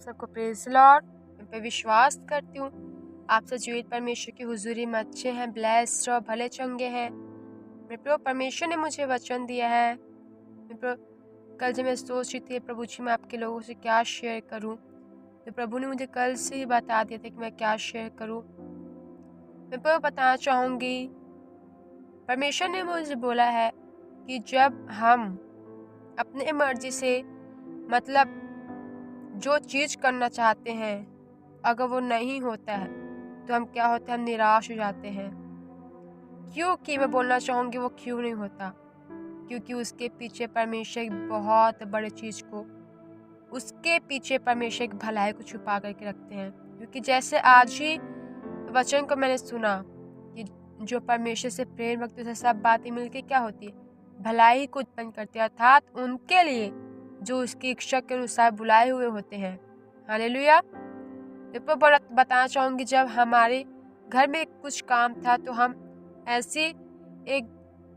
सबको praise the Lord. मैं पे विश्वास करती हूँ आप सब जीवित परमेश्वर की हुजूरी में अच्छे हैं, ब्लेस्ड और भले चंगे हैं। मेरे प्रभु परमेश्वर ने मुझे वचन दिया है। मेरे प्रभु कल जब मैं सोच रही थी प्रभु जी मैं आपके लोगों से क्या शेयर करूँ, तो प्रभु ने मुझे कल से ही बता दिया था कि मैं क्या शेयर करूँ। मैं प्रभु बताना चाहूँगी, परमेश्वर ने मुझे बोला है कि जब हम अपने मर्जी से मतलब जो चीज़ करना चाहते हैं अगर वो नहीं होता है तो हम क्या होते हैं, हम निराश हो जाते हैं। क्योंकि मैं बोलना चाहूँगी वो क्यों नहीं होता, क्योंकि उसके पीछे परमेश्वर एक बहुत बड़े चीज़ को, उसके पीछे परमेश्वर एक भलाई को छुपा करके रखते हैं। क्योंकि जैसे आज ही वचन को मैंने सुना कि जो परमेश्वर से प्रेम रखते हैं सब बातें मिलकर क्या होती है, भलाई को उत्पन्न करती है, अर्थात उनके लिए जो उसकी इच्छा के अनुसार बुलाए हुए होते हैं। हालेलुया। तो बताना चाहूँगी जब हमारे घर में कुछ काम था तो हम ऐसे एक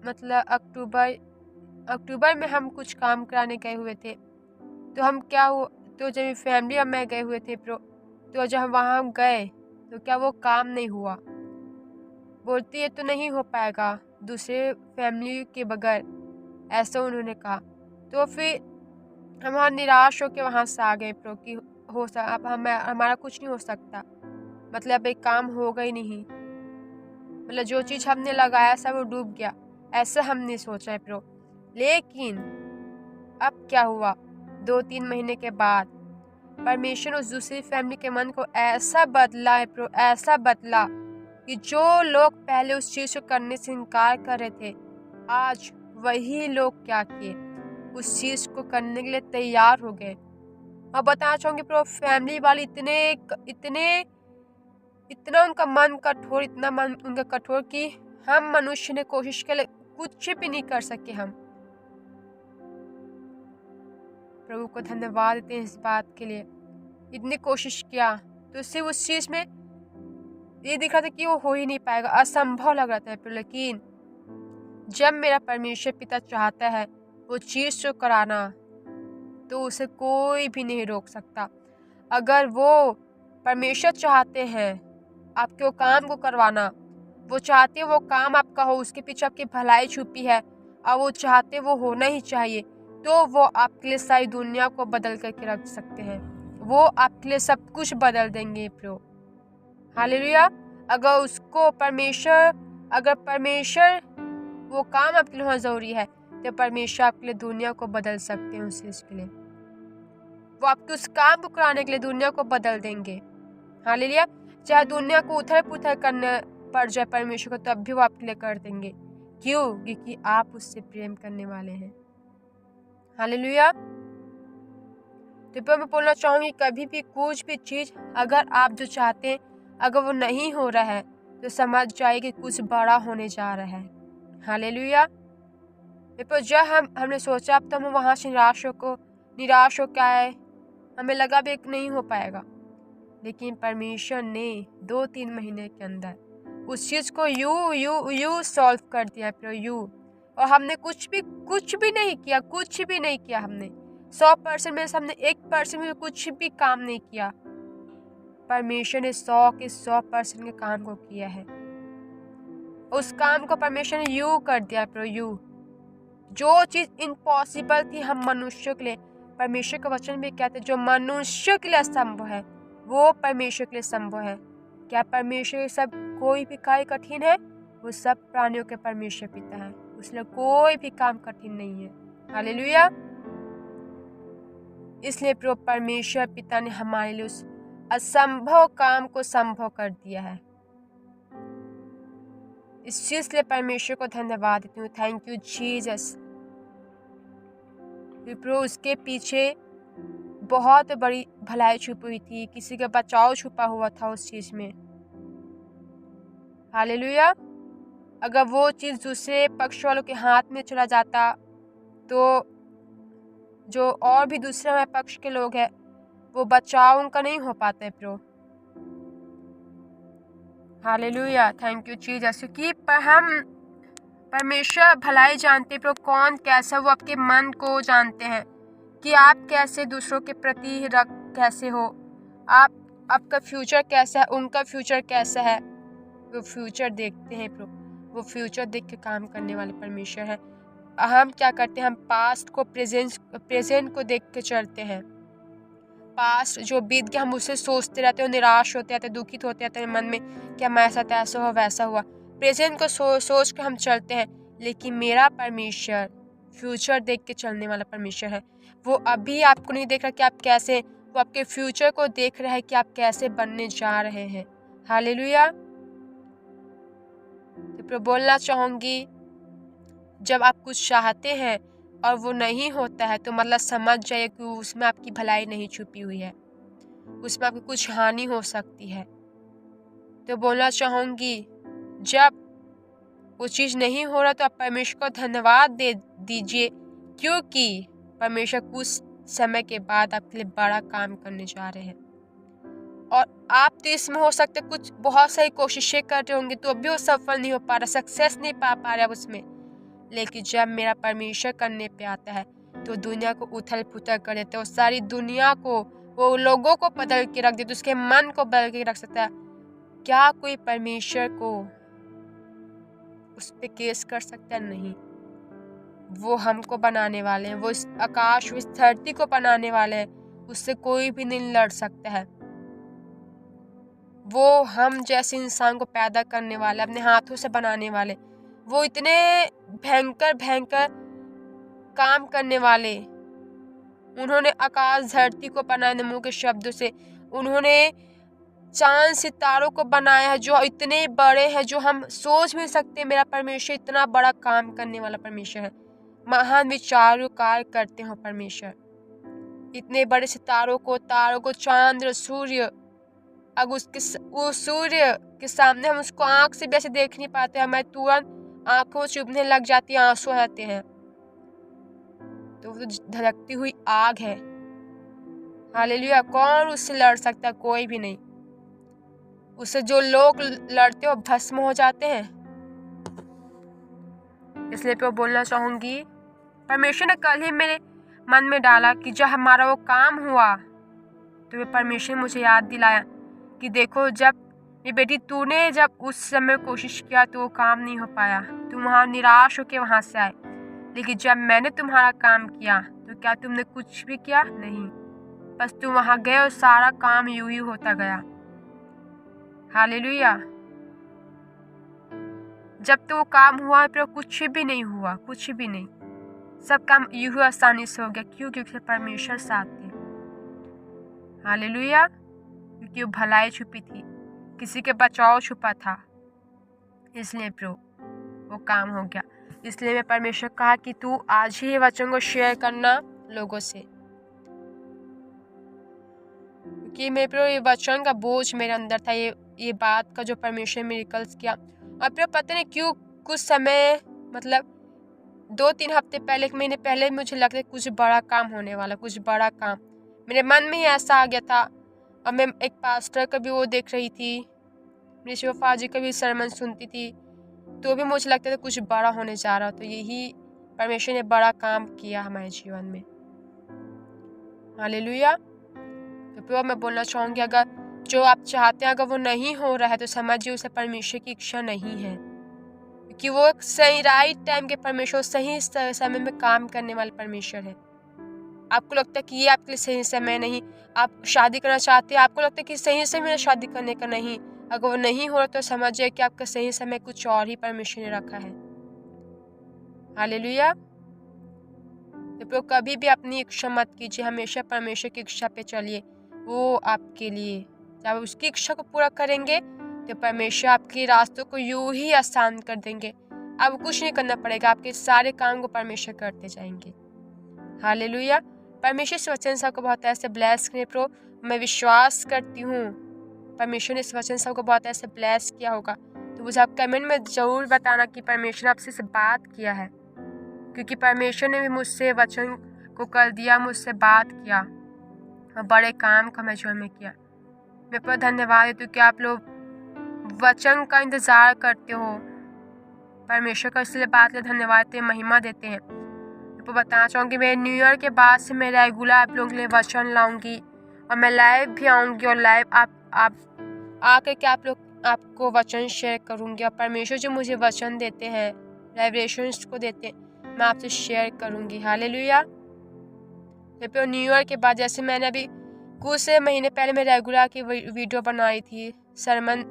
मतलब अक्टूबर में हम कुछ काम कराने गए हुए थे। तो हम क्या हुआ, तो जब फैमिली और मैं गए हुए थे तो जब हम वहाँ गए तो क्या वो काम नहीं हुआ, बोलती है तो नहीं हो पाएगा दूसरे फैमिली के बगैर, ऐसा उन्होंने कहा। तो फिर हम वहाँ निराश होकर वहाँ से आ गए कि अब हमारा कुछ नहीं हो सकता, मतलब एक काम होगा ही नहीं, मतलब जो चीज़ हमने लगाया सब वो डूब गया, ऐसा हमने सोचा है लेकिन अब क्या हुआ, 2-3 महीने के बाद परमेश्वर उस दूसरी फैमिली के मन को ऐसा बदला है ऐसा बदला कि जो लोग पहले उस चीज़ को करने से इनकार कर रहे थे, आज वही लोग क्या किए, उस चीज़ को करने के लिए तैयार हो गए। और बताना चाहूँगी फैमिली वाले इतना उनका मन कठोर, इतना मन उनका कठोर कि हम मनुष्य ने कोशिश के लिए कुछ भी नहीं कर सके। हम प्रभु को धन्यवाद देते हैं इस बात के लिए, इतनी कोशिश किया तो सिर्फ उस चीज में ये दिखा था कि वो हो ही नहीं पाएगा, असंभव लग रहा था। लेकिन जब मेरा परमेश्वर पिता चाहता है वो चीज जो कराना, तो उसे कोई भी नहीं रोक सकता। अगर वो परमेश्वर चाहते हैं आपके वो काम को करवाना, वो चाहते वो काम आपका हो, उसके पीछे आपकी भलाई छुपी है और वो चाहते वो होना ही चाहिए, तो वो आपके लिए सारी दुनिया को बदल करके रख सकते हैं। वो आपके लिए सब कुछ बदल देंगे हालेलुया। अगर परमेश्वर वो काम आपके लिए जरूरी है तो परमेश्वर आपके लिए दुनिया को बदल सकते हैं। उस चीज के लिए वो आपके उस काम को कराने के लिए दुनिया को बदल देंगे। हालेलुया। चाहे दुनिया को उथल पुथल करने पड़ जाए परमेश्वर को, तब भी वो आपके लिए कर देंगे। क्यों? क्योंकि आप उससे प्रेम करने वाले हैं। हालेलुया। तो मैं बोलना चाहूंगी, कभी भी कुछ भी चीज अगर आप जो चाहते हैं अगर वो नहीं हो रहा है तो समझ जाइए कि कुछ बड़ा होने जा रहा है। हालेलुया। जब हमने सोचा अब तो हम वहां से निराश हो क्या है, हमें लगा भी नहीं हो पाएगा, लेकिन परमेश्वर ने 2-3 महीने के अंदर उस चीज को यू सॉल्व कर दिया और हमने कुछ भी नहीं किया हमने 100% में से हमने 1% में कुछ भी काम नहीं किया। परमेश्वर ने 100 के 100% के काम को किया है। उस काम को परमेश्वर ने यू कर दिया जो चीज इम्पॉसिबल थी हम मनुष्य के लिए, परमेश्वर का वचन भी कहते जो मनुष्य के लिए असंभव है वो परमेश्वर के लिए संभव है। क्या परमेश्वर सब कोई भी कार्य कठिन है? वो सब प्राणियों के परमेश्वर पिता है, उसलिए कोई भी काम कठिन नहीं है। हालेलुया। इसलिए परमेश्वर पिता ने हमारे लिए उस असंभव काम को संभव कर दिया है। इस चीज के लिए परमेश्वर को धन्यवाद देती हूँ। Thank you Jesus. उसके पीछे बहुत बड़ी भलाई छुपी हुई थी, किसी का बचाव छुपा हुआ था उस चीज में। हालेलुया। अगर वो चीज दूसरे पक्ष वालों के हाथ में चला जाता तो जो और भी दूसरे पक्ष के लोग हैं वो बचाव उनका नहीं हो पाता है हालेलुया। Thank you Jesus. क्योंकि हम परमेश्वर भलाई जानते कौन कैसा, वो आपके मन को जानते हैं कि आप कैसे दूसरों के प्रति कैसे हो, आपका फ्यूचर कैसा है, उनका फ्यूचर कैसा है। वो फ्यूचर देखते हैं प्रभु, वो फ्यूचर देख के काम करने वाले परमेश्वर है। हम क्या करते हैं, हम पास्ट को प्रेजेंट को देख के चलते हैं। पास्ट जो बीत गया हम उससे सोचते रहते हैं, निराश होते रहते हैं, दुखित होते रहते हैं मन में कि हमारे साथ ऐसा हुआ वैसा हुआ। प्रेजेंट को सोच के हम चलते हैं, लेकिन मेरा परमेश्वर फ्यूचर देख के चलने वाला परमेश्वर है। वो अभी आपको नहीं देख रहा कि आप कैसे, वो आपके फ्यूचर को देख रहा है कि आप कैसे बनने जा रहे हैं। हालेलुया। तो बोलना चाहूंगी, जब आप कुछ चाहते हैं और वो नहीं होता है तो मतलब समझ जाइए कि उसमें आपकी भलाई नहीं छुपी हुई है, उसमें आपकी कुछ हानि हो सकती है। तो बोलना चाहूंगी, जब वो चीज़ नहीं हो रहा तो आप परमेश्वर को धन्यवाद दे दीजिए, क्योंकि परमेश्वर कुछ समय के बाद आपके लिए बड़ा काम करने जा रहे हैं। और आप तो इसमें हो सकते कुछ बहुत सारी कोशिशें कर रहे होंगे तो भी वो सफल नहीं हो पा रहा, सक्सेस नहीं पा रहा उसमें। लेकिन जब मेरा परमेश्वर करने पे आता है तो दुनिया को उथल पुथल कर देता है, वो सारी दुनिया को, वो लोगों को बदल के रख देता है, उसके मन को बदल के रख सकता है। क्या कोई परमेश्वर को उस पे केस कर सकता है? नहीं। वो हमको बनाने वाले हैं, वो इस आकाश इस धरती को बनाने वाले हैं, उससे कोई भी नहीं लड़ सकता है। वो हम जैसे इंसान को पैदा करने वाले, अपने हाथों से बनाने वाले, वो इतने भयंकर भयंकर काम करने वाले। उन्होंने आकाश धरती को बनाया मुंह के शब्दों से, उन्होंने चांद सितारों को बनाया है जो इतने बड़े हैं जो हम सोच भी सकते। मेरा परमेश्वर इतना बड़ा काम करने वाला परमेश्वर है, महान विचारों कार्य करते हो परमेश्वर। इतने बड़े सितारों को, तारों को, चांद, सूर्य, अगर उस सूर्य के सामने हम उसको आंख से भी ऐसे देख नहीं पाते, हमें तुरंत आंखों चुभने लग जाती है, आंसू आ जाते हैं। तो वो तो धड़कती हुई आग है। हालेलुया। कौन उससे लड़ सकता है? कोई भी नहीं। उससे जो लोग लड़ते हो भस्म हो जाते हैं। इसलिए मैं बोलना चाहूंगी, परमेश्वर ने कल ही मेरे मन में डाला कि जब हमारा वो काम हुआ तो परमेश्वर मुझे याद दिलाया कि देखो, जब ये बेटी तूने जब उस समय कोशिश किया तो वो काम नहीं हो पाया, तुम वहाँ निराश होके वहाँ से आए। लेकिन जब मैंने तुम्हारा काम किया तो क्या तुमने कुछ भी किया? नहीं, बस तुम वहाँ गए और सारा काम यूं ही होता गया। हालेलुया। जब तो वो काम हुआ फिर कुछ भी नहीं हुआ, कुछ भी नहीं, सब काम यूं ही आसानी से हो गया। क्यों? क्योंकि परमेश्वर साथ थे। हालेलुया। क्योंकि वो भलाई छुपी थी, किसी के बचाव छुपा था, इसलिए प्रभु वो काम हो गया। इसलिए मैं परमेश्वर कहा कि तू आज ही वचन को शेयर करना लोगों से, क्योंकि मेरे प्रभु ये वचन का बोझ मेरे अंदर था, ये बात का जो परमेश्वर मिरेकल्स किया। और प्रभु पता नहीं क्यों कुछ समय मतलब 2-3 हफ्ते पहले, 1 महीने पहले मुझे लगता है कुछ बड़ा काम होने वाला, कुछ बड़ा काम मेरे मन में ही ऐसा आ गया था। और मैं एक पास्टर का भी वो देख रही थी, मेरे शिवफा जी का भी सरमन सुनती थी, तो भी मुझे लगता था कुछ बड़ा होने जा रहा। तो यही परमेश्वर ने बड़ा काम किया हमारे जीवन में। हालेलुया। तो फिर मैं बोलना चाहूँगी, अगर जो आप चाहते हैं अगर वो नहीं हो रहा है तो समझिए उसे परमेश्वर की इच्छा नहीं है, क्योंकि वो एक सही राइट टाइम के परमेश्वर, सही समय में काम करने वाले परमेश्वर है। आपको लगता है कि ये आपके लिए सही समय नहीं, आप शादी करना चाहते हैं, आपको लगता है कि सही समय है शादी करने का, नहीं, अगर वो नहीं हो रहा तो समझिए कि आपका सही समय कुछ और ही परमेश्वर ने रखा है। हालेलुया। तो कभी भी अपनी इच्छा मत कीजिए, हमेशा परमेश्वर की इच्छा पे चलिए। वो आपके लिए जब उसकी इच्छा को पूरा करेंगे तो परमेश्वर आपके रास्तों को यूं ही आसान कर देंगे। अब कुछ नहीं करना पड़ेगा, आपके सारे काम को परमेश्वर करते जाएंगे। हालेलुया। परमेश्वर इस वचन सबको बहुत ऐसे ब्लेस करे प्रो, मैं विश्वास करती हूँ परमेश्वर ने इस वचन सबको बहुत ऐसे ब्लेस किया होगा। तो मुझे आप कमेंट में ज़रूर बताना कि परमेश्वर आपसे इस बात किया है, क्योंकि परमेश्वर ने भी मुझसे वचन को कर दिया, मुझसे बात किया और बड़े काम का मैं जीवन में किया। मैं पर धन्यवाद देती हूँ कि आप लोग वचन का इंतज़ार करते हो। परमेश्वर का इसलिए बात के धन्यवाद देते, महिमा देते हैं। तो बताना चाहूँगी मैं न्यू ईयर के बाद से मैं रेगुलर आप लोगों के लिए वचन लाऊंगी और मैं लाइव भी आऊँगी और लाइव आप आकर के आपको वचन शेयर करूँगी और परमेश्वर जो मुझे वचन देते हैं, रेवलेशंस को देते हैं, मैं आपसे शेयर करूँगी। हालेलुया। फिर न्यू ईयर के बाद जैसे मैंने अभी कुछ महीने पहले मैं रेगुलर की वीडियो बनाई थी, सरमन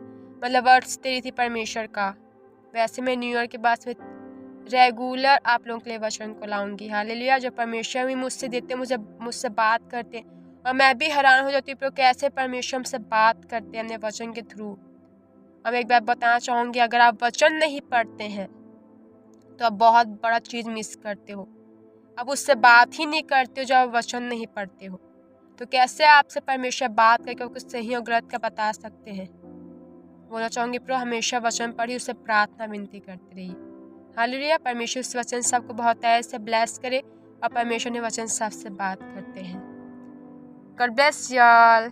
मतलब वर्ड्स दे रही थी परमेश्वर का, वैसे मैं न्यू ईयर के बाद में रेगुलर आप लोगों के लिए वचन को लाऊंगी। हालेलुया। जो परमेश्वर भी मुझसे देते, मुझसे बात करते, और मैं भी हैरान हो जाती हूँ कैसे परमेश्वर हमसे बात करते हैं अपने वचन के थ्रू। अब एक बात बताना चाहूँगी, अगर आप वचन नहीं पढ़ते हैं तो आप बहुत बड़ा चीज़ मिस करते हो। आप उससे बात ही नहीं करते हो जब आप वचन नहीं पढ़ते हो, तो कैसे आपसे परमेश्वर बात करके कुछ सही और गलत का बता सकते हैं। बोलना चाहूँगी प्रो हमेशा वचन पढ़ी, उससे प्रार्थना विनती करते रहिए। हालेलुया। परमेश्वर इस वचन से आपको बहुत तरह से ब्लेस करे और परमेश्वर ने वचन से आपसे बात करते हैं। God bless you all.